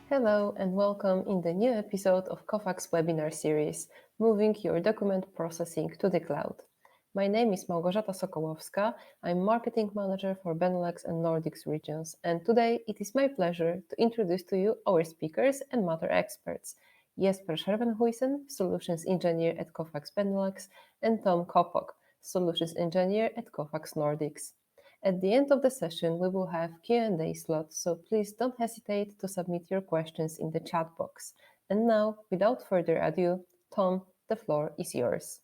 Hello and welcome in the new episode of Kovacs webinar series, Moving Your Document Processing to the Cloud. My name is Małgorzata Sokołowska. I'm Marketing Manager for Benelux and Nordics regions, and today it is my pleasure to introduce to you our speakers and matter experts, Jesper Schervenhuisen, Solutions Engineer at Kovacs Benelux, and Tom Kopok, Solutions Engineer at Kovacs Nordics. At the end of the session, we will have Q&A slot, so please don't hesitate to submit your questions in the chat box. And now, without further ado, Tom, the floor is yours.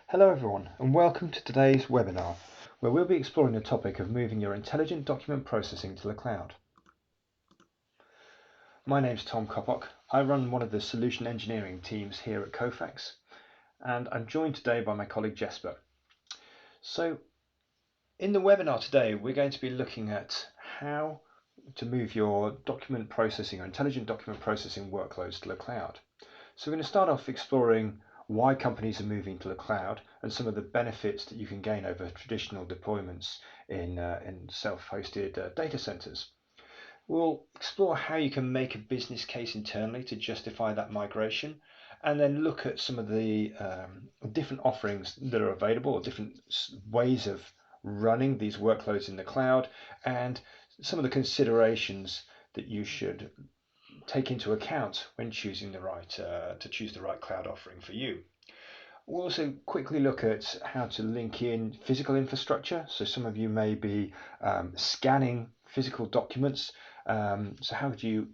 Hello everyone and welcome to today's webinar where we'll be exploring the topic of moving your intelligent document processing to the cloud. My name's Tom Kopok. I run one of the solution engineering teams here at Kovacs and I'm joined today by my colleague Jesper. So in the webinar today we're going to be looking at how to move your document processing or intelligent document processing workloads to the cloud. So we're going to start off exploring why companies are moving to the cloud and some of the benefits that you can gain over traditional deployments in self-hosted data centers. We'll explore how you can make a business case internally to justify that migration, and then look at some of the different offerings that are available, or different ways of running these workloads in the cloud, and some of the considerations that you should take into account when choosing the right cloud offering for you. We'll also quickly look at how to link in physical infrastructure. So some of you may be scanning physical documents. So how do you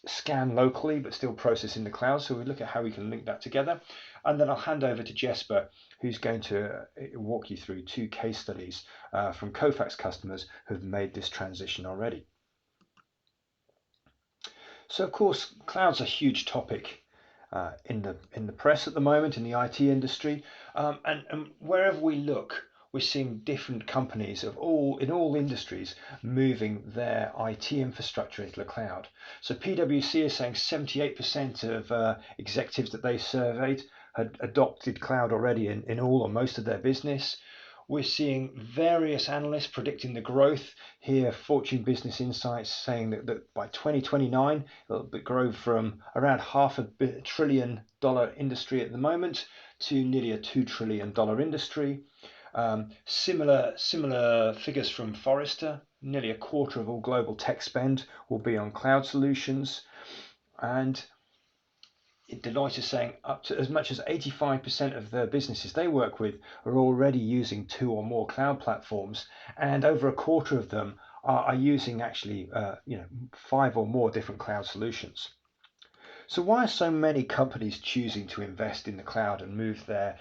scan locally but still process in the cloud? So we'll look at how we can link that together. And then I'll hand over to Jesper, who's going to walk you through two case studies from Kovacs customers who've made this transition already. So of course, cloud's a huge topic in the press at the moment, in the IT industry, and wherever we look, we're seeing different companies in all industries moving their IT infrastructure into the cloud. So PwC is saying 78% of executives that they surveyed had adopted cloud already in all or most of their business. We're seeing various analysts predicting the growth here. Fortune Business Insights saying that by 2029, it'll grow from around $500 billion industry at the moment to nearly a $2 trillion industry. Similar figures from Forrester. Nearly a quarter of all global tech spend will be on cloud solutions. And Deloitte is saying up to as much as 85% of the businesses they work with are already using 2 or more cloud platforms, and over a quarter of them are using actually 5 or more different cloud solutions. So why are so many companies choosing to invest in the cloud and move their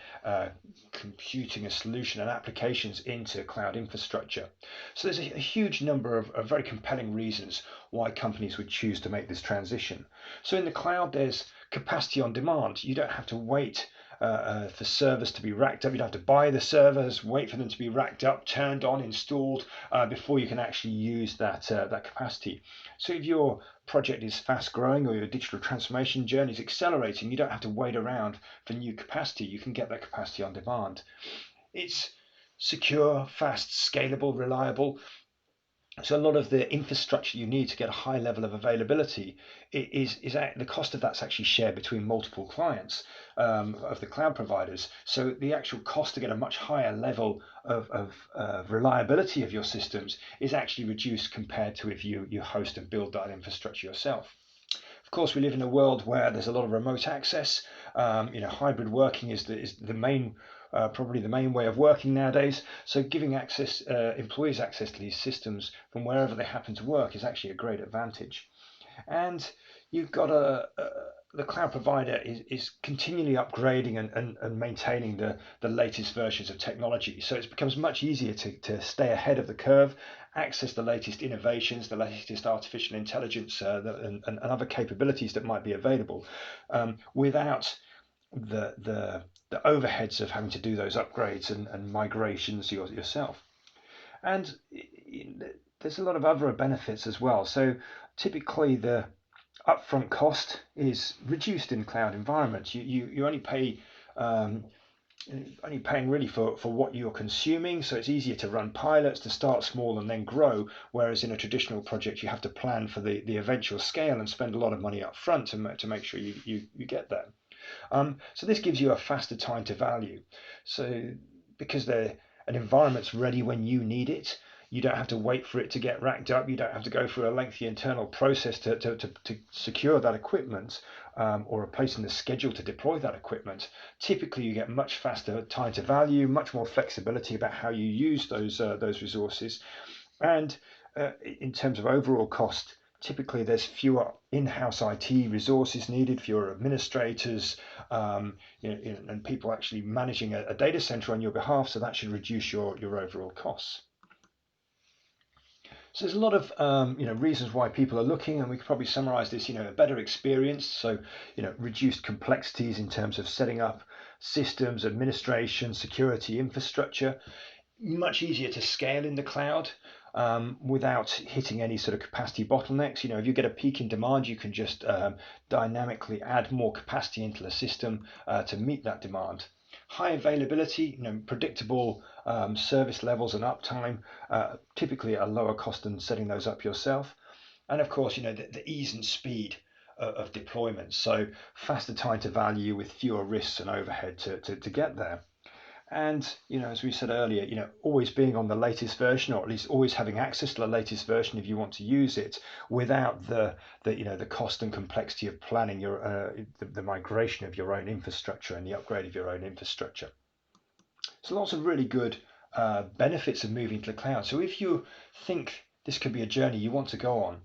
computing a solution and applications into cloud infrastructure? So there's a huge number of very compelling reasons why companies would choose to make this transition. So in the cloud, there's capacity on demand. You don't have to wait for servers to be racked up. You don't have to buy the servers, wait for them to be racked up, turned on, installed before you can actually use that capacity. So if your project is fast growing or your digital transformation journey is accelerating, you don't have to wait around for new capacity. You can get that capacity on demand. It's secure, fast, scalable, reliable. So a lot of the infrastructure you need to get a high level of availability is the cost of that's actually shared between multiple clients of the cloud providers. So the actual cost to get a much higher level of reliability of your systems is actually reduced compared to if you host and build that infrastructure yourself. Of course, we live in a world where there's a lot of remote access. Hybrid working is the main probably the main way of working nowadays. So giving employees access to these systems from wherever they happen to work is actually a great advantage. And you've got the cloud provider is continually upgrading and maintaining the latest versions of technology. So it becomes much easier to stay ahead of the curve, access the latest innovations, the latest artificial intelligence and other capabilities that might be available without the overheads of having to do those upgrades and migrations yourself. And there's a lot of other benefits as well. So typically the upfront cost is reduced in cloud environments. You only pay only paying really for what you're consuming, so it's easier to run pilots, to start small and then grow, whereas in a traditional project you have to plan for the eventual scale and spend a lot of money up front to make sure you get there. So this gives you a faster time to value. So because an environment's ready when you need it, you don't have to wait for it to get racked up. You don't have to go through a lengthy internal process to secure that equipment, or a place in the schedule to deploy that equipment. Typically, you get much faster time to value, much more flexibility about how you use those resources. And in terms of overall cost, typically there's fewer in-house IT resources needed, fewer administrators, and people actually managing a data center on your behalf, so that should reduce your overall costs. So there's a lot of reasons why people are looking, and we could probably summarize this, a better experience. So reduced complexities in terms of setting up systems, administration, security, infrastructure. Much easier to scale in the cloud, without hitting any sort of capacity bottlenecks. If you get a peak in demand, you can just dynamically add more capacity into the system to meet that demand. High availability, predictable service levels and uptime, typically at a lower cost than setting those up yourself. And of course, the ease and speed of deployment. So faster time to value with fewer risks and overhead to get there. And as we said earlier, always being on the latest version, or at least always having access to the latest version if you want to use it, without the cost and complexity of planning the migration of your own infrastructure and the upgrade of your own infrastructure. So lots of really good benefits of moving to the cloud. So if you think this could be a journey you want to go on,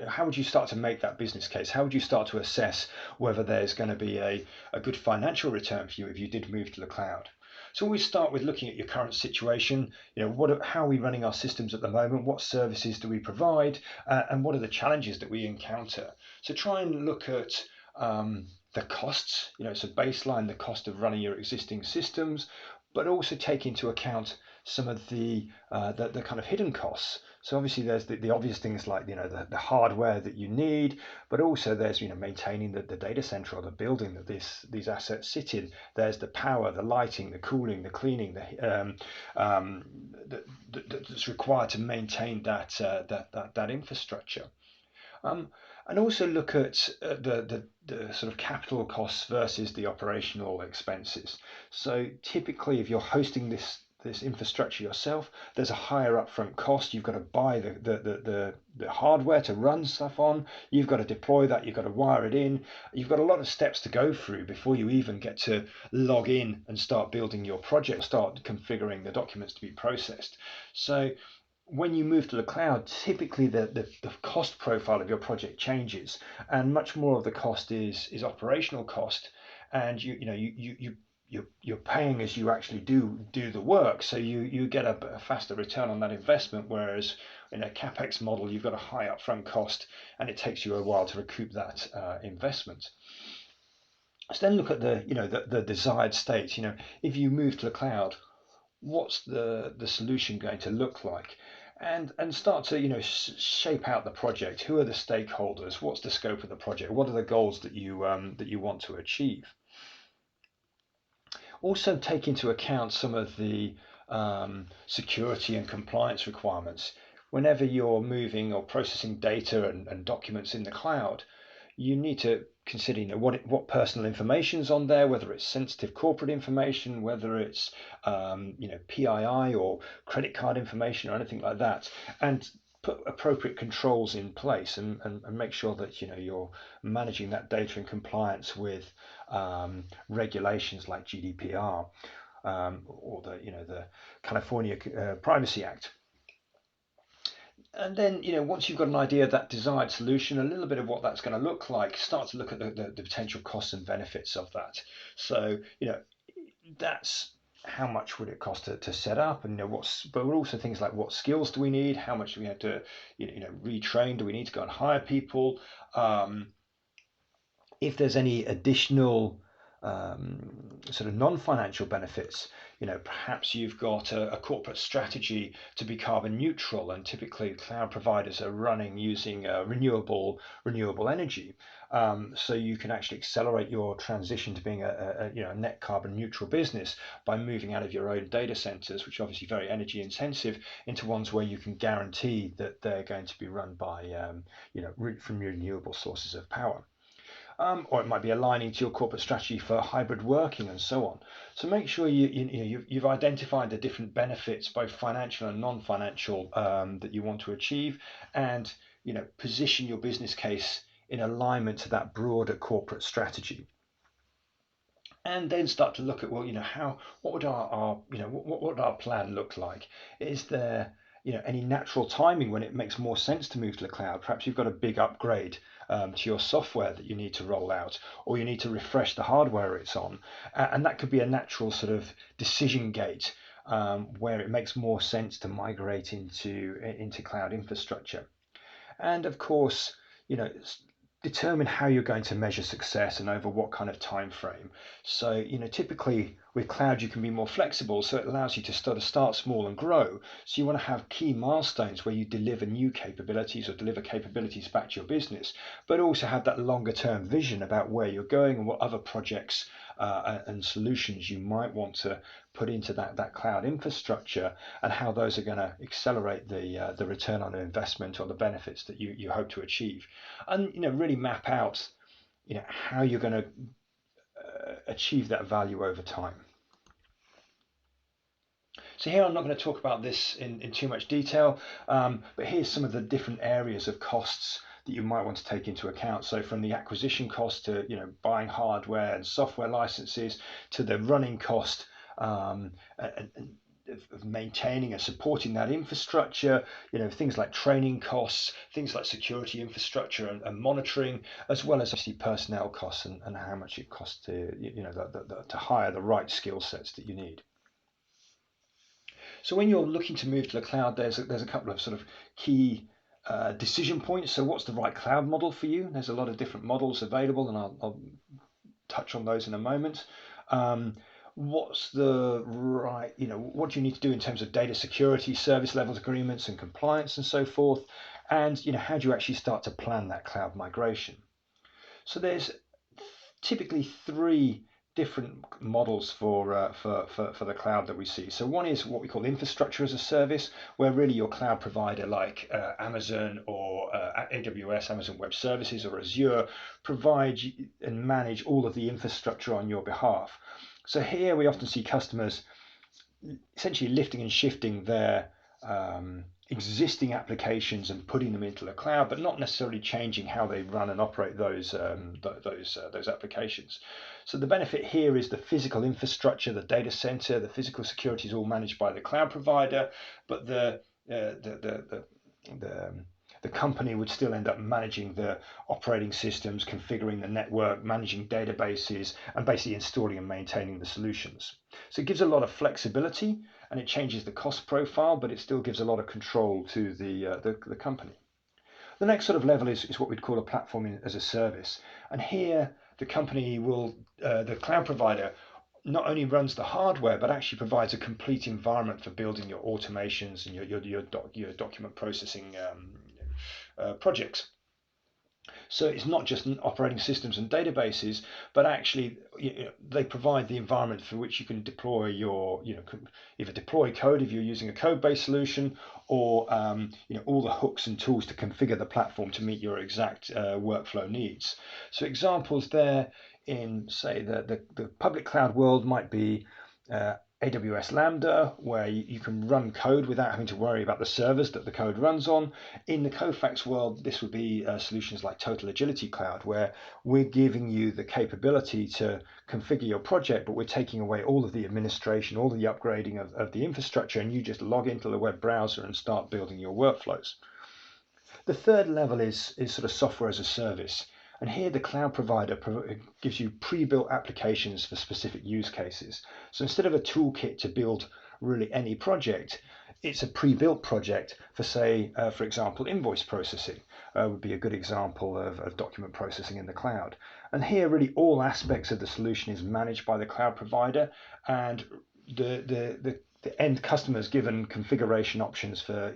how would you start to make that business case? How would you start to assess whether there's going to be a good financial return for you if you did move to the cloud? So always start with looking at your current situation. How are we running our systems at the moment? What services do we provide? And what are the challenges that we encounter? So try and look at the costs. So baseline the cost of running your existing systems, but also take into account some of the kind of hidden costs. So obviously there's the obvious things like the hardware that you need, but also there's maintaining the data center or the building that these assets sit in. There's the power, the lighting, the cooling, the cleaning, that's required to maintain that infrastructure. And also look at the sort of capital costs versus the operational expenses. So typically, if you're hosting this infrastructure yourself, there's a higher upfront cost. You've got to buy the hardware to run stuff on. You've got to deploy that. You've got to wire it in. You've got a lot of steps to go through before you even get to log in and start building your project, start configuring the documents to be processed. So when you move to the cloud, typically the cost profile of your project changes, and much more of the cost is operational cost, and you're paying as you actually do the work, so you get a faster return on that investment. Whereas in a capex model, you've got a high upfront cost, and it takes you a while to recoup that investment. So then look at the desired state. If you move to the cloud, what's the solution going to look like? And start to shape out the project. Who are the stakeholders? What's the scope of the project? What are the goals that you want to achieve? Also take into account some of the security and compliance requirements. Whenever you're moving or processing data and documents in the cloud, you need to consider what personal information is on there, whether it's sensitive corporate information, whether it's PII or credit card information or anything like that, and put appropriate controls in place and make sure that you're managing that data in compliance with regulations like GDPR, or the California Privacy Act. And then, once you've got an idea of that desired solution, a little bit of what that's going to look like, start to look at the potential costs and benefits of that. So, that's how much would it cost to set up, and but also things like what skills do we need, how much do we have to, retrain, do we need to go and hire people, if there's any additional sort of non-financial benefits. perhaps you've got a corporate strategy to be carbon neutral, and typically cloud providers are running using renewable energy. So you can actually accelerate your transition to being a net carbon neutral business by moving out of your own data centers, which are obviously very energy intensive, into ones where you can guarantee that they're going to be run by from renewable sources of power. Or it might be aligning to your corporate strategy for hybrid working and so on. So make sure you've identified the different benefits, both financial and non-financial, that you want to achieve, and position your business case in alignment to that broader corporate strategy. And then start to look at, well, what would what would our plan look like? Is there any natural timing when it makes more sense to move to the cloud? Perhaps you've got a big upgrade to your software that you need to roll out, or you need to refresh the hardware it's on, and that could be a natural sort of decision gate where it makes more sense to migrate into cloud infrastructure. And of course, determine how you're going to measure success and over what kind of time frame. So, typically with cloud, you can be more flexible, so it allows you to start small and grow. So you want to have key milestones where you deliver new capabilities or deliver capabilities back to your business, but also have that longer term vision about where you're going and what other projects and solutions you might want to put into that cloud infrastructure, and how those are going to accelerate the return on investment or the benefits that you hope to achieve, and really map out how you're going to achieve that value over time. So here I'm not going to talk about this in too much detail, but here's some of the different areas of costs that you might want to take into account. So from the acquisition cost to buying hardware and software licenses, to the running cost of maintaining and supporting that infrastructure, things like training costs, things like security infrastructure and monitoring, as well as obviously personnel costs and how much it costs to to hire the right skill sets that you need. So when you're looking to move to the cloud, there's a couple of sort of key decision points. So what's the right cloud model for you? There's a lot of different models available, and I'll touch on those in a moment. What's the right, what do you need to do in terms of data security, service levels agreements and compliance and so forth? And how do you actually start to plan that cloud migration? So there's typically three different models for the cloud that we see. So one is what we call infrastructure as a service, where really your cloud provider like Amazon or AWS, Amazon Web Services, or Azure provide and manage all of the infrastructure on your behalf. So here we often see customers essentially lifting and shifting their existing applications and putting them into the cloud, but not necessarily changing how they run and operate those applications. So the benefit here is the physical infrastructure, the data center, the physical security is all managed by the cloud provider, but the company would still end up managing the operating systems, configuring the network, managing databases, and basically installing and maintaining the solutions. So it gives a lot of flexibility, and it changes the cost profile, but it still gives a lot of control to the company. The next sort of level is what we'd call a platform as a service. And here the company will, the cloud provider, not only runs the hardware, but actually provides a complete environment for building your automations and your document processing projects. So it's not just operating systems and databases, but actually they provide the environment for which you can deploy your, either deploy code if you're using a code-based solution, or all the hooks and tools to configure the platform to meet your exact workflow needs. So examples there in, say, the public cloud world might be AWS Lambda, where you can run code without having to worry about the servers that the code runs on. In the Kofax world, this would be solutions like Total Agility Cloud, where we're giving you the capability to configure your project, but we're taking away all of the administration, all of the upgrading of the infrastructure, and you just log into the web browser and start building your workflows. The third level is sort of software as a service. And here the cloud provider gives you pre-built applications for specific use cases. So instead of a toolkit to build really any project, it's a pre-built project for, say, for example, invoice processing would be a good example of document processing in the cloud. And here really all aspects of the solution is managed by the cloud provider, and the end customers given configuration options for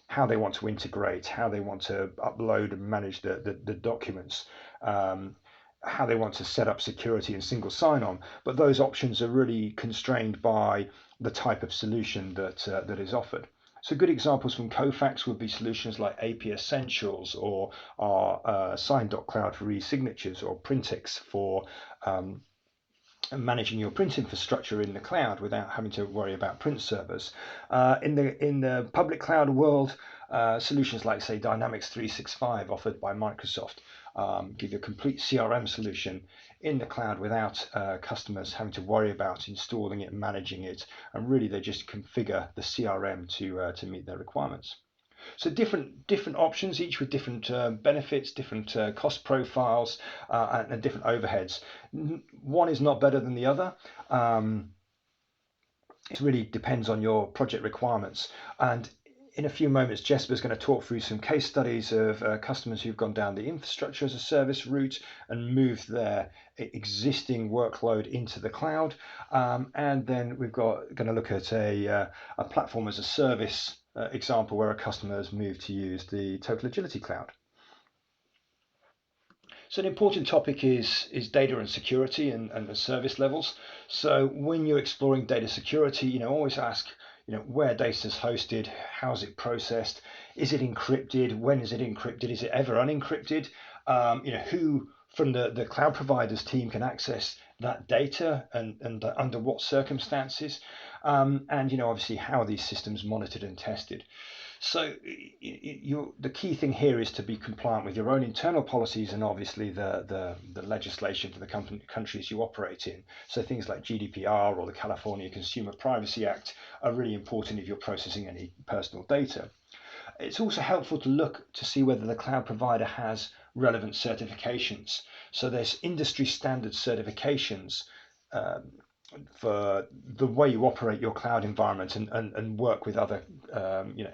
how they want to integrate, how they want to upload and manage the documents, how they want to set up security and single sign-on. But those options are really constrained by the type of solution that is offered. So good examples from Kofax would be solutions like AP Essentials or our Sign.cloud for e-signatures, or Printix for managing your print infrastructure in the cloud without having to worry about print servers. In the public cloud world, solutions like, say, Dynamics 365 offered by Microsoft give you a complete CRM solution in the cloud without customers having to worry about installing it, managing it, and really they just configure the CRM to meet their requirements. So different options, each with different benefits, different cost profiles, and different overheads. One is not better than the other. It really depends on your project requirements. And in a few moments, Jesper's going to talk through some case studies of customers who've gone down the infrastructure as a service route and moved their existing workload into the cloud. And then we've going to look at a platform as a service example where a customer has moved to use the Total Agility Cloud. So an important topic is data and security and the service levels. So when you're exploring data security, always ask, where data is hosted, how's it processed, is it encrypted, when is it encrypted, is it ever unencrypted, who from the cloud providers team can access that data and under what circumstances, and obviously how are these systems monitored and tested. So the key thing here is to be compliant with your own internal policies and obviously the legislation for the countries you operate in. So things like GDPR or the California Consumer Privacy Act are really important if you're processing any personal data. It's also helpful to look to see whether the cloud provider has relevant certifications. So there's industry standard certifications for the way you operate your cloud environment and work with other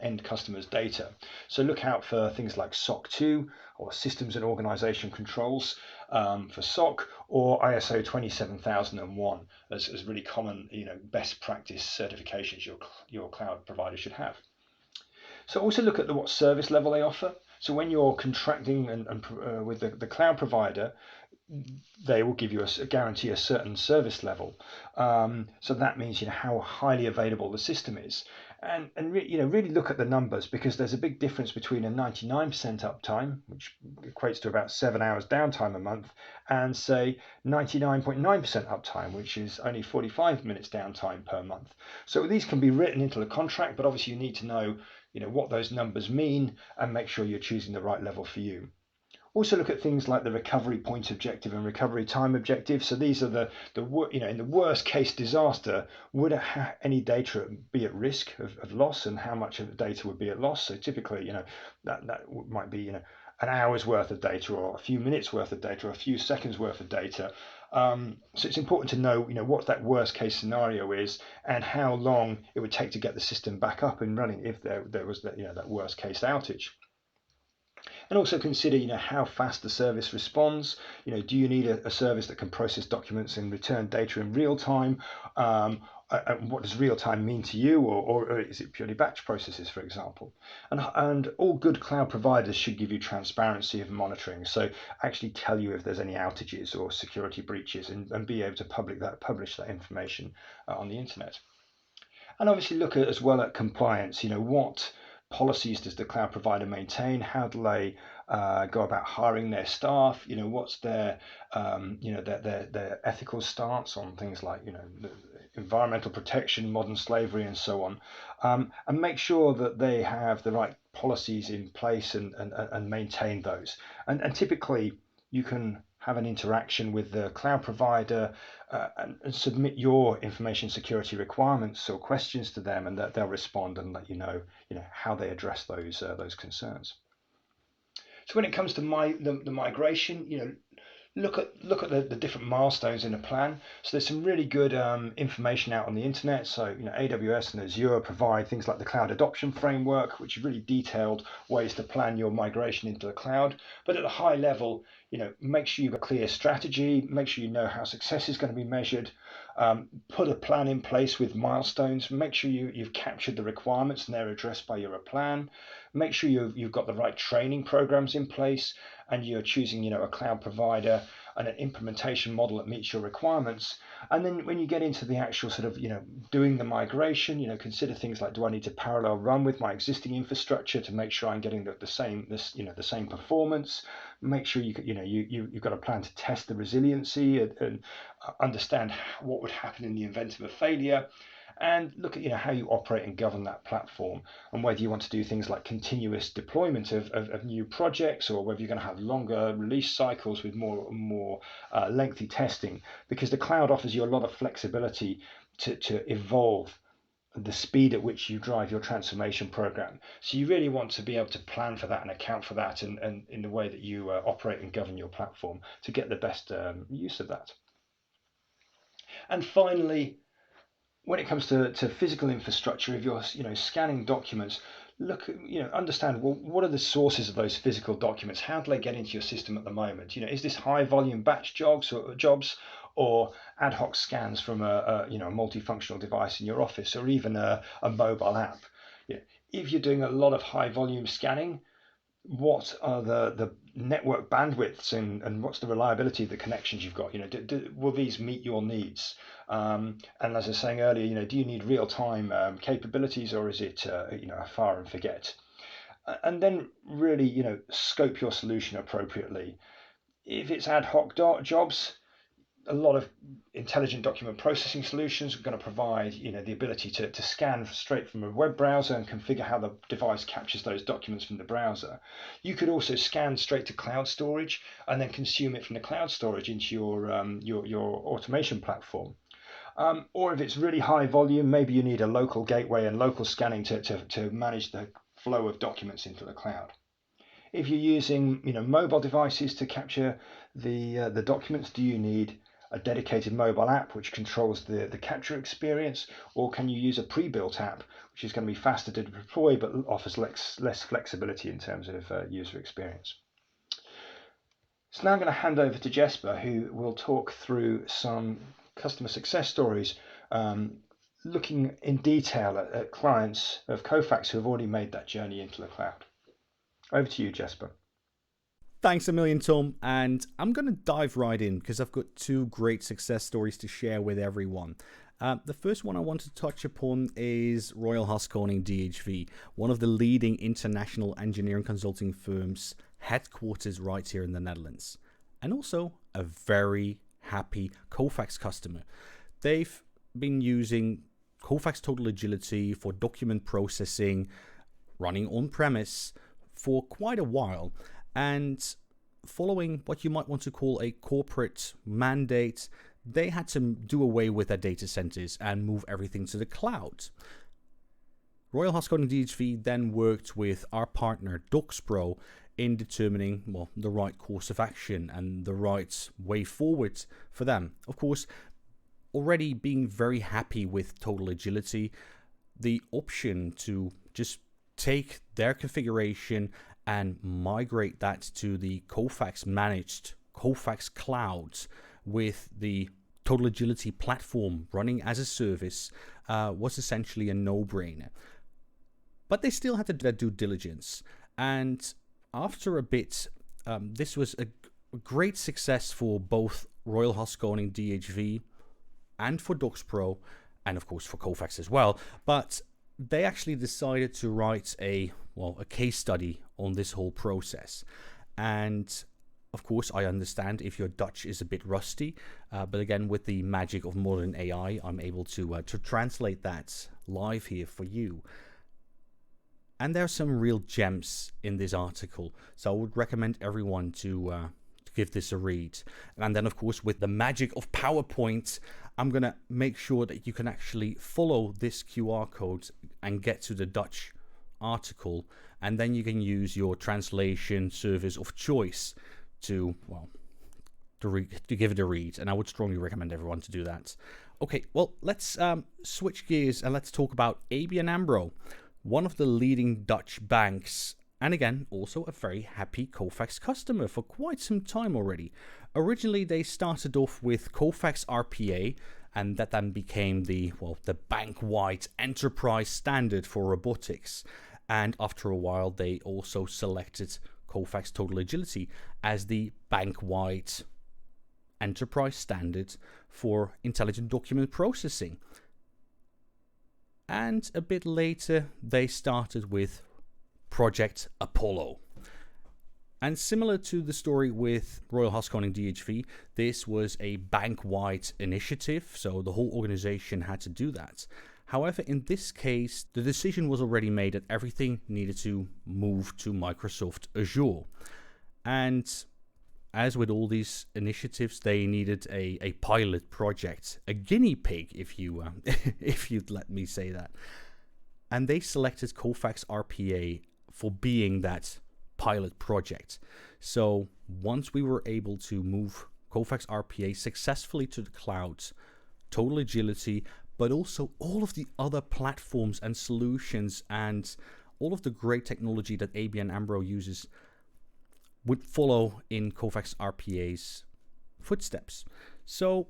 end customers' data. So look out for things like SOC 2 or Systems and Organization Controls for SOC, or ISO 27001 as really common best practice certifications your cloud provider should have. So also look at what service level they offer. So when you're contracting and with the cloud provider, they will give you a guarantee a certain service level. So that means how highly available the system is, and really look at the numbers, because there's a big difference between a 99% uptime, which equates to about 7 hours downtime a month, and say 99.9% uptime, which is only 45 minutes downtime per month. So these can be written into the contract, but obviously you need to know what those numbers mean and make sure you're choosing the right level for you. Also look at things like the recovery point objective and recovery time objective. So these are in the worst case disaster, would any data be at risk of loss, and how much of the data would be at loss? So typically, that might be an hour's worth of data, or a few minutes worth of data, or a few seconds worth of data. So it's important to know, what that worst case scenario is and how long it would take to get the system back up and running if there was that worst case outage. And also consider, how fast the service responds. Do you need a service that can process documents and return data in real time? What does real time mean to you, or is it purely batch processes, for example? And all good cloud providers should give you transparency of monitoring. So actually tell you if there's any outages or security breaches, and be able to publish that information on the internet. And obviously look as well at compliance. What policies does the cloud provider maintain? How do they go about hiring their staff? What's their their ethical stance on things like environmental protection, modern slavery, and so on, and make sure that they have the right policies in place and maintain those. And typically you can have an interaction with the cloud provider and submit your information security requirements or questions to them, and that they'll respond and let you know how they address those concerns. So when it comes to the migration, look at the different milestones in a plan. So there's some really good information out on the internet. So AWS and Azure provide things like the Cloud Adoption Framework, which is really detailed ways to plan your migration into the cloud. But at a high level, make sure you have a clear strategy, make sure you know how success is going to be measured, Put a plan in place with milestones. Make sure you've captured the requirements and they're addressed by your plan. Make sure you've got the right training programs in place, and you're choosing, a cloud provider and an implementation model that meets your requirements. And then when you get into the actual sort of, doing the migration, consider things like, do I need to parallel run with my existing infrastructure to make sure I'm getting the same performance? Make sure you've got a plan to test the resiliency and understand what would happen in the event of a failure, and look at how you operate and govern that platform, and whether you want to do things like continuous deployment of new projects, or whether you're going to have longer release cycles with more lengthy testing, because the cloud offers you a lot of flexibility to evolve the speed at which you drive your transformation program. So you really want to be able to plan for that and account for that, and in the way that you operate and govern your platform to get the best use of that. And finally, when it comes to physical infrastructure, if you're scanning documents, understand, well, what are the sources of those physical documents? How do they get into your system at the moment? Is this high volume batch jobs or ad hoc scans from a multifunctional device in your office, or even a mobile app? If you're doing a lot of high volume scanning, what are the network bandwidths, and what's the reliability of the connections you've got? Will these meet your needs? And as I was saying earlier, do you need real-time capabilities, or is it a fire and forget? And then really scope your solution appropriately. If it's ad hoc jobs, a lot of intelligent document processing solutions are going to provide the ability to scan straight from a web browser and configure how the device captures those documents from the browser. You could also scan straight to cloud storage and then consume it from the cloud storage into your automation platform. Or if it's really high volume, maybe you need a local gateway and local scanning to manage the flow of documents into the cloud. If you're using mobile devices to capture the documents, do you need a dedicated mobile app which controls the capture experience, or can you use a pre-built app which is going to be faster to deploy but offers less flexibility in terms of user experience? So now I'm going to hand over to Jesper, who will talk through some customer success stories, looking in detail at clients of Kofax who have already made that journey into the cloud. Over to you, Jesper. Thanks a million, Tom. And I'm going to dive right in because I've got two great success stories to share with everyone. The first one I want to touch upon is Royal Haskoning DHV, one of the leading international engineering consulting firms, headquarters right here in the Netherlands, and also a very happy Kofax customer. They've been using Kofax Total Agility for document processing, running on-premise for quite a while. And following what you might want to call a corporate mandate, they had to do away with their data centers and move everything to the cloud. Royal Haskoning DHV then worked with our partner DocsPro in determining the right course of action and the right way forward for them. Of course, already being very happy with Total Agility, the option to just take their configuration and migrate that to the Kofax managed Kofax cloud with the Total Agility platform running as a service was essentially a no-brainer. But they still had to do their due diligence. And after a bit, this was a great success for both Royal Haskoning DHV and for DocsPro, and of course for Kofax as well. But they actually decided to write a case study on this whole process. And of course, I understand if your Dutch is a bit rusty, but again, with the magic of modern AI, I'm able to translate that live here for you. And there are some real gems in this article, so I would recommend everyone to give this a read. And then, of course, with the magic of PowerPoint, I'm going to make sure that you can actually follow this QR code and get to the Dutch article, and then you can use your translation service of choice to give it a read, and I would strongly recommend everyone to do that. Okay, well, let's switch gears and let's talk about ABN AMRO, one of the leading Dutch banks, and again, also a very happy Kofax customer for quite some time already. Originally, they started off with Kofax RPA, and that then became the bank-wide enterprise standard for robotics. And after a while, they also selected Kofax Total Agility as the bank-wide enterprise standard for intelligent document processing. And a bit later, they started with Project Apollo. And similar to the story with Royal Haskoning DHV, this was a bank-wide initiative, so the whole organization had to do that. However, in this case, the decision was already made that everything needed to move to Microsoft Azure. And as with all these initiatives, they needed a pilot project, a guinea pig, if you'd let me say that. And they selected Kofax RPA for being that pilot project. So once we were able to move Kofax RPA successfully to the cloud, Total Agility, but also all of the other platforms and solutions and all of the great technology that ABN AMRO uses would follow in Kofax RPA's footsteps. So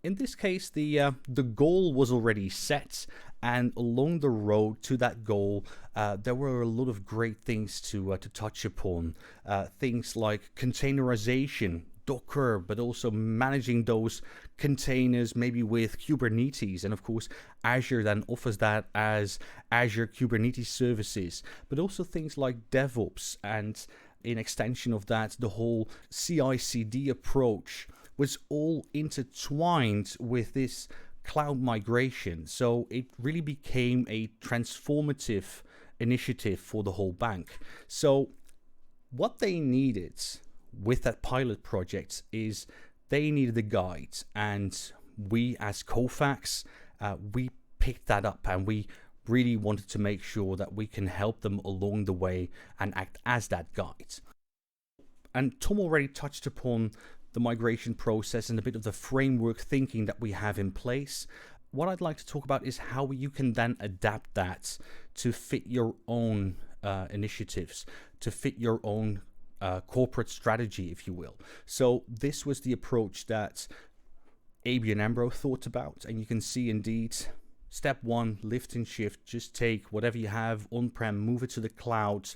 in this case, the goal was already set, and along the road to that goal, there were a lot of great things to touch upon. Things like containerization, Docker, but also managing those containers maybe with Kubernetes. And of course, Azure then offers that as Azure Kubernetes services, but also things like DevOps, and in extension of that, the whole CI/CD approach was all intertwined with this cloud migration. So it really became a transformative initiative for the whole bank. So what they needed with that pilot project is they needed a guide, and we as Kofax, we picked that up, and we really wanted to make sure that we can help them along the way and act as that guide. And Tom already touched upon the migration process and a bit of the framework thinking that we have in place. What I'd like to talk about is how you can then adapt that to fit your own initiatives, to fit your own corporate strategy, if you will. So this was the approach that ABN AMRO thought about, and you can see indeed step one, lift and shift, just take whatever you have on-prem, move it to the cloud.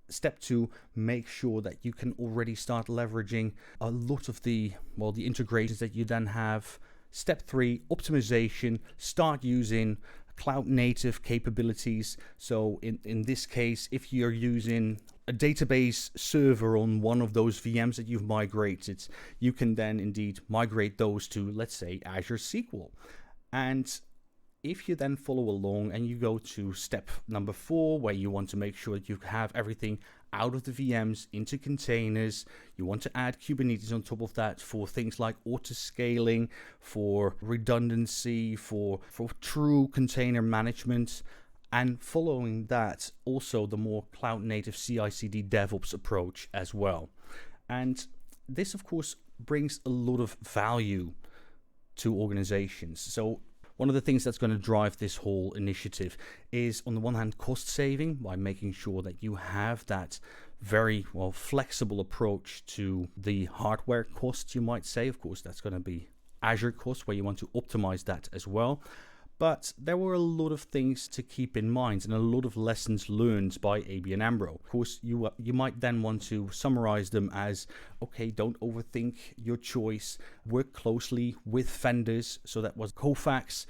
Step two, make sure that you can already start leveraging a lot of the integrations that you then have. Step three, optimization, start using cloud native capabilities. So in this case, if you're using a database server on one of those VMs that you've migrated, you can then indeed migrate those to, let's say, Azure SQL. And if you then follow along and you go to step number 4, where you want to make sure that you have everything out of the VMs into containers, you want to add Kubernetes on top of that for things like auto-scaling, for redundancy, for true container management, and following that, also the more cloud-native CI/CD DevOps approach as well. And this, of course, brings a lot of value to organizations. So one of the things that's going to drive this whole initiative is, on the one hand, cost saving by making sure that you have that very flexible approach to the hardware costs, you might say. Of course, that's going to be Azure costs, where you want to optimize that as well. But there were a lot of things to keep in mind and a lot of lessons learned by ABN AMRO. Of course, you might then want to summarize them as, okay, don't overthink your choice, work closely with vendors. So that was Kofax,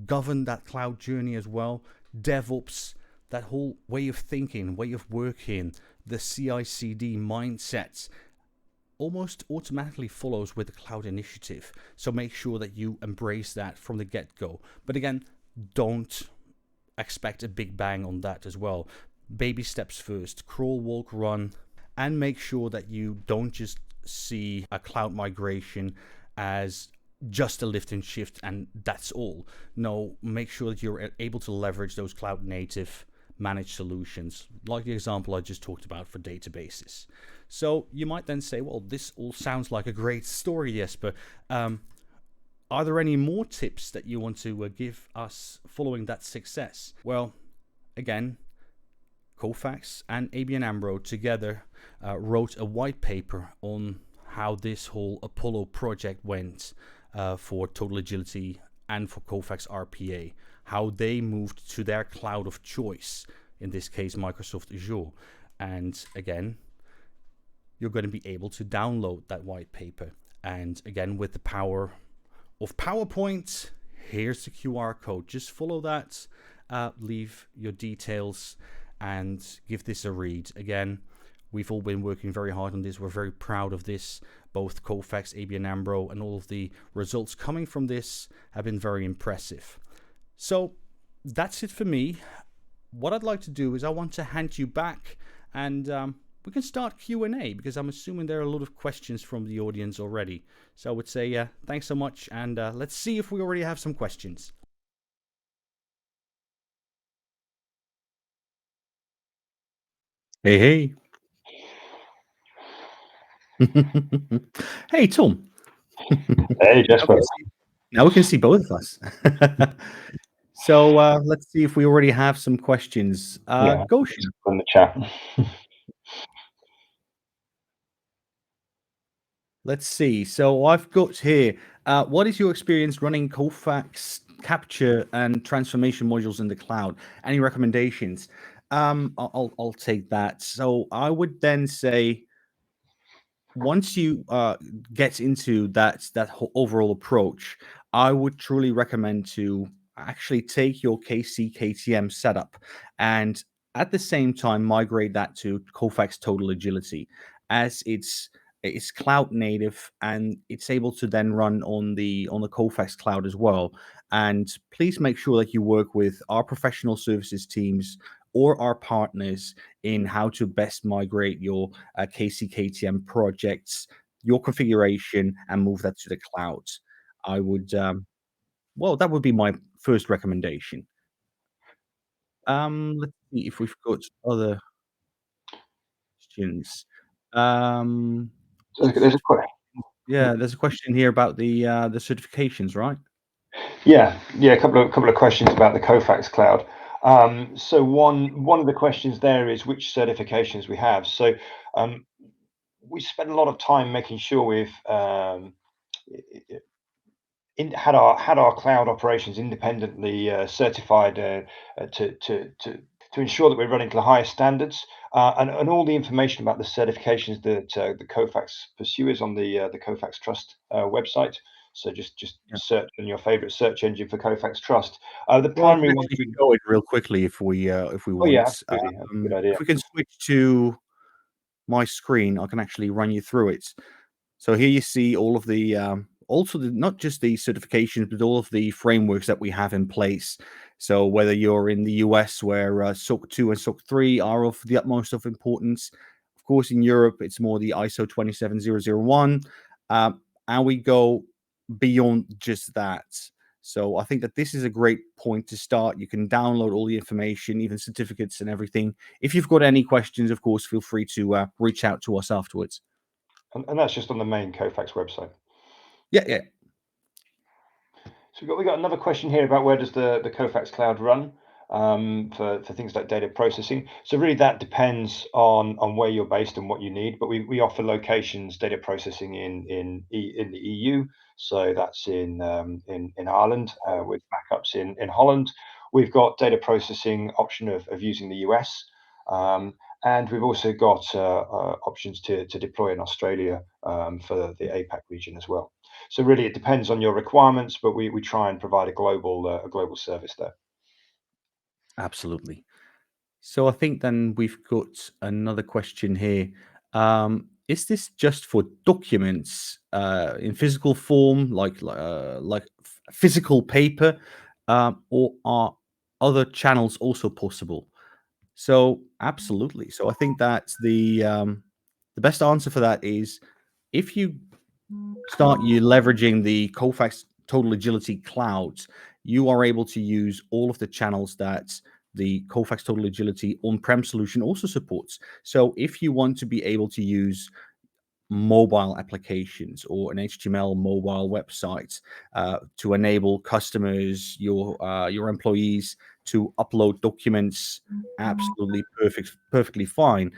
govern that cloud journey as well, DevOps, that whole way of thinking, way of working, the CI/CD mindset, almost automatically follows with the cloud initiative. So make sure that you embrace that from the get-go. But again, don't expect a big bang on that as well. Baby steps first, crawl, walk, run, and make sure that you don't just see a cloud migration as just a lift and shift and that's all. No, make sure that you're able to leverage those cloud native managed solutions, like the example I just talked about for databases. So you might then say, well, this all sounds like a great story, Jesper. Are there any more tips that you want to give us following that success? Well, again, Kofax and ABN AMRO together wrote a white paper on how this whole Apollo project went. for Total Agility and for Kofax RPA, how they moved to their cloud of choice, in this case Microsoft Azure. And again, you're going to be able to download that white paper. And again, with the power of PowerPoint, here's the QR code. Just follow that, leave your details, and give this a read. Again, we've all been working very hard on this. We're very proud of this. Both Kofax, ABN AMRO, and all of the results coming from this have been very impressive. So that's it for me. What I'd like to do is I want to hand you back, and we can start Q&A, because I'm assuming there are a lot of questions from the audience already. So I would say thanks so much, and let's see if we already have some questions. Hey. Hey, Tom. Hey, Jesper. Now we can see both of us. So let's see if we already have some questions. Go in the chat. Let's see. So I've got here, what is your experience running Kofax capture and transformation modules in the cloud? Any recommendations? I'll take that. So I would then say, once you get into that overall approach, I would truly recommend to actually take your KCKTM setup and at the same time migrate that to Kofax Total Agility, as it's cloud native and it's able to then run on the Kofax cloud as well. And please make sure that you work with our professional services teams or our partners in how to best migrate your KCKTM projects, your configuration, and move that to the cloud. I would, that would be my first recommendation. Let's see if we've got other questions. There's a question here about the certifications, right? Yeah, a couple of questions about the Kofax cloud. So one of the questions there is which certifications we have. So we spend a lot of time making sure we've had our cloud operations independently certified to ensure that we're running to the highest standards, and all the information about the certifications that the Kofax pursue is on the Kofax Trust website. So just search on your favorite search engine for Kofax Trust. The primary one. We can go it real quickly if we want. Oh yeah, absolutely. Good idea. If we can switch to my screen, I can actually run you through it. So here you see all of the also not just the certifications, but all of the frameworks that we have in place. So whether you're in the US, where SOC 2 and SOC 3 are of the utmost of importance, of course in Europe it's more the ISO 27001, and we go beyond just that. So I think that this is a great point to start. You can download all the information, even certificates and everything. If you've got any questions, of course, feel free to reach out to us afterwards. And that's just on the main Kofax website. Yeah. So we got another question here about where does the Kofax cloud run for things like data processing. So really that depends on where you're based and what you need. But we offer locations data processing in the EU. So that's in Ireland with backups in Holland. We've got data processing option of using the US. And we've also got options to deploy in Australia for the APAC region as well. So really, it depends on your requirements, but we try and provide a global service there. Absolutely. So I think then we've got another question here. Is this just for documents in physical form, like physical paper, or are other channels also possible? So absolutely. So I think that the best answer for that is, if you start leveraging the Kofax Total Agility clouds, you are able to use all of the channels that the Kofax Total Agility on-prem solution also supports. So if you want to be able to use mobile applications or an HTML mobile website to enable customers, your employees to upload documents, absolutely perfectly fine.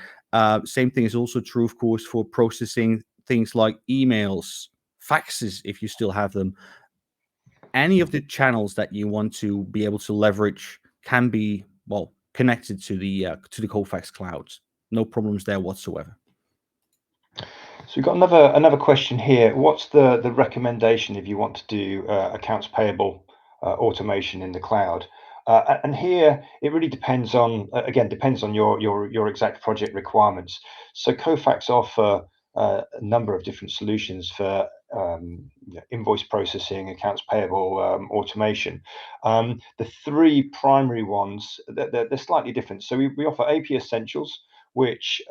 Same thing is also true, of course, for processing things like emails, faxes if you still have them. Any of the channels that you want to be able to leverage can be, well, connected to the Colfax clouds. No problems there whatsoever. So we've got another question here. What's the recommendation if you want to do accounts payable automation in the cloud? And here it really depends on depends on your exact project requirements. So Kofax offer a number of different solutions for invoice processing, accounts payable automation. The three primary ones, they're slightly different. So we offer AP Essentials, which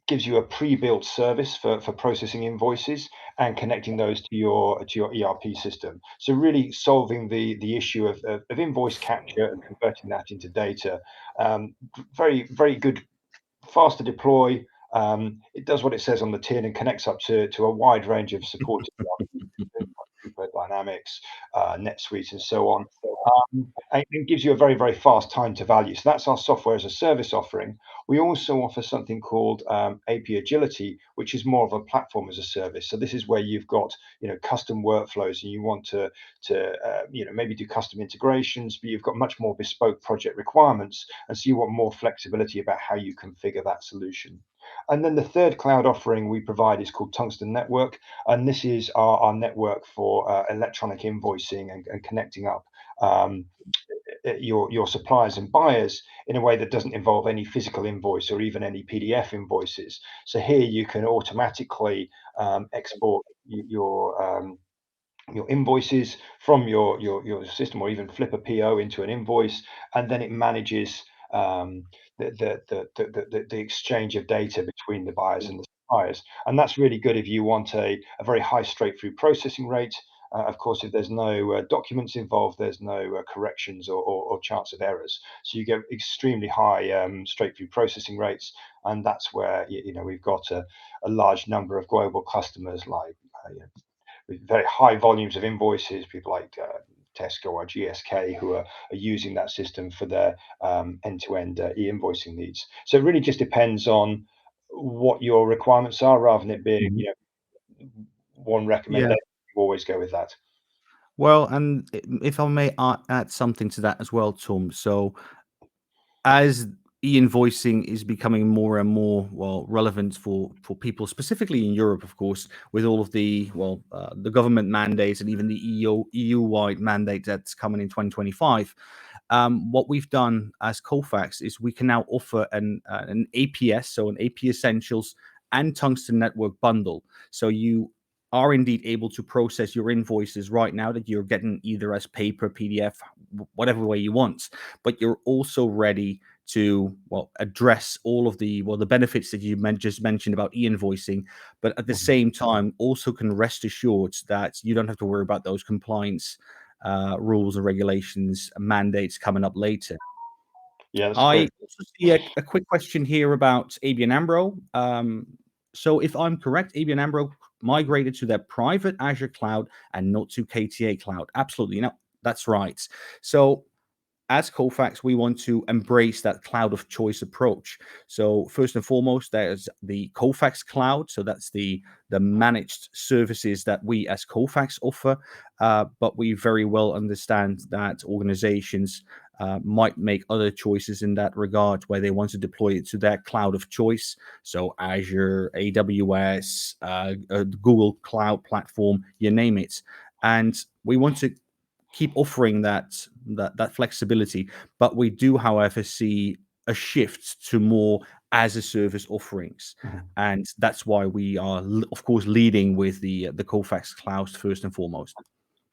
gives you a pre-built service for processing invoices and connecting those to your ERP system. So really solving the issue of invoice capture and converting that into data. Very good, fast to deploy. It does what it says on the tin and connects up to a wide range of supported Dynamics, NetSuite, and so on. And it gives you a very fast time to value. So that's our software as a service offering. We also offer something called AP Agility, which is more of a platform as a service. So this is where you've got custom workflows, and you want to maybe do custom integrations, but you've got much more bespoke project requirements, and so you want more flexibility about how you configure that solution. And then the third cloud offering we provide is called Tungsten Network, and this is our network for electronic invoicing and connecting up your suppliers and buyers in a way that doesn't involve any physical invoice or even any PDF invoices. So here you can automatically export your invoices from your system, or even flip a PO into an invoice, and then it manages the exchange of data between the buyers and the suppliers. And that's really good if you want a very high straight-through processing rate. Of course, if there's no documents involved, there's no corrections or chance of errors. So you get extremely high straight-through processing rates, and that's where we've got a large number of global customers, like with very high volumes of invoices, people like Tesco or GSK, who are using that system for their end-to-end e-invoicing needs. So it really just depends on what your requirements are, rather than it being one Yeah. recommendation. You always go with that. Well, and if I may add something to that as well, Tom. So as e-invoicing is becoming more and more relevant for people specifically in Europe, of course, with all of the the government mandates and even the EU wide mandate that's coming in 2025. What we've done as Colfax is we can now offer an APS, so an AP Essentials and Tungsten Network bundle. So you are indeed able to process your invoices right now that you're getting either as paper, PDF, whatever way you want, but you're also ready to address all of the benefits that you just mentioned about e-invoicing, but at the same time also can rest assured that you don't have to worry about those compliance rules and regulations mandates coming up later. Yeah, that's I great. also see a quick question here about ABN AMRO. So if I'm correct, ABN AMRO migrated to their private Azure cloud and not to KTA cloud. Absolutely. No, that's right. So as Colfax, we want to embrace that cloud of choice approach. So first and foremost, there's the Colfax cloud. So that's the managed services that we as Colfax offer. But we very well understand that organizations might make other choices in that regard, where they want to deploy it to their cloud of choice. So Azure, AWS, Google Cloud Platform, you name it. And we want to keep offering that flexibility, but we do, however, see a shift to more as a service offerings, and that's why we are, of course, leading with the Colfax cloud first and foremost.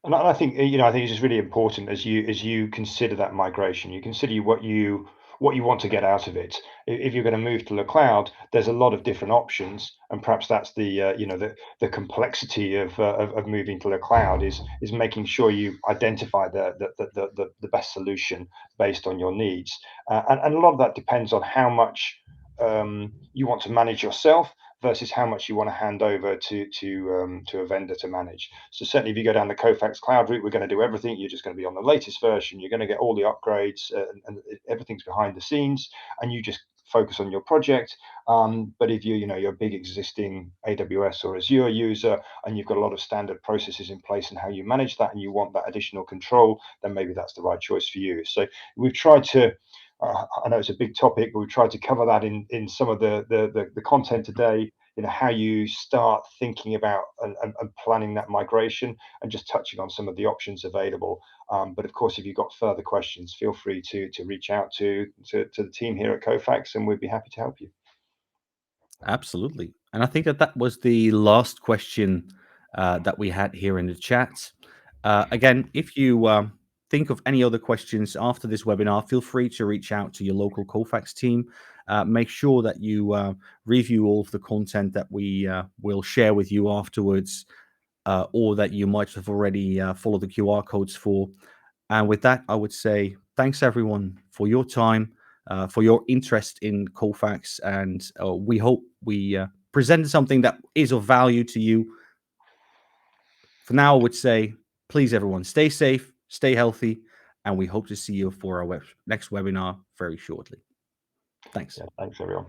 And I think I think it's just really important as you consider that migration. You consider what you want to get out of it. If you're going to move to the cloud, there's a lot of different options, and perhaps that's the complexity of moving to the cloud is making sure you identify the best solution based on your needs. And a lot of that depends on how much you want to manage yourself versus how much you want to hand over to a vendor to manage. So certainly, if you go down the Kofax cloud route, we're going to do everything. You're just going to be on the latest version. You're going to get all the upgrades, and everything's behind the scenes, and you just focus on your project. But if you're a big existing AWS or Azure user and you've got a lot of standard processes in place and how you manage that, and you want that additional control, then maybe that's the right choice for you. So we've tried to, I know it's a big topic, but we've tried to cover that in some of the content today, how you start thinking about and planning that migration, and just touching on some of the options available. But of course, if you've got further questions, feel free to reach out to the team here at Kofax, and we'd be happy to help you. Absolutely. And I think that was the last question that we had here in the chat. Again, if you think of any other questions after this webinar, feel free to reach out to your local Kofax team. Make sure that you review all of the content that we will share with you afterwards, or that you might have already followed the QR codes for. And with that, I would say thanks everyone for your time, for your interest in Kofax, and we hope we presented something that is of value to you. For now, I would say, please everyone, stay safe, stay healthy, and we hope to see you for our next webinar very shortly. Thanks. Yeah, thanks everyone.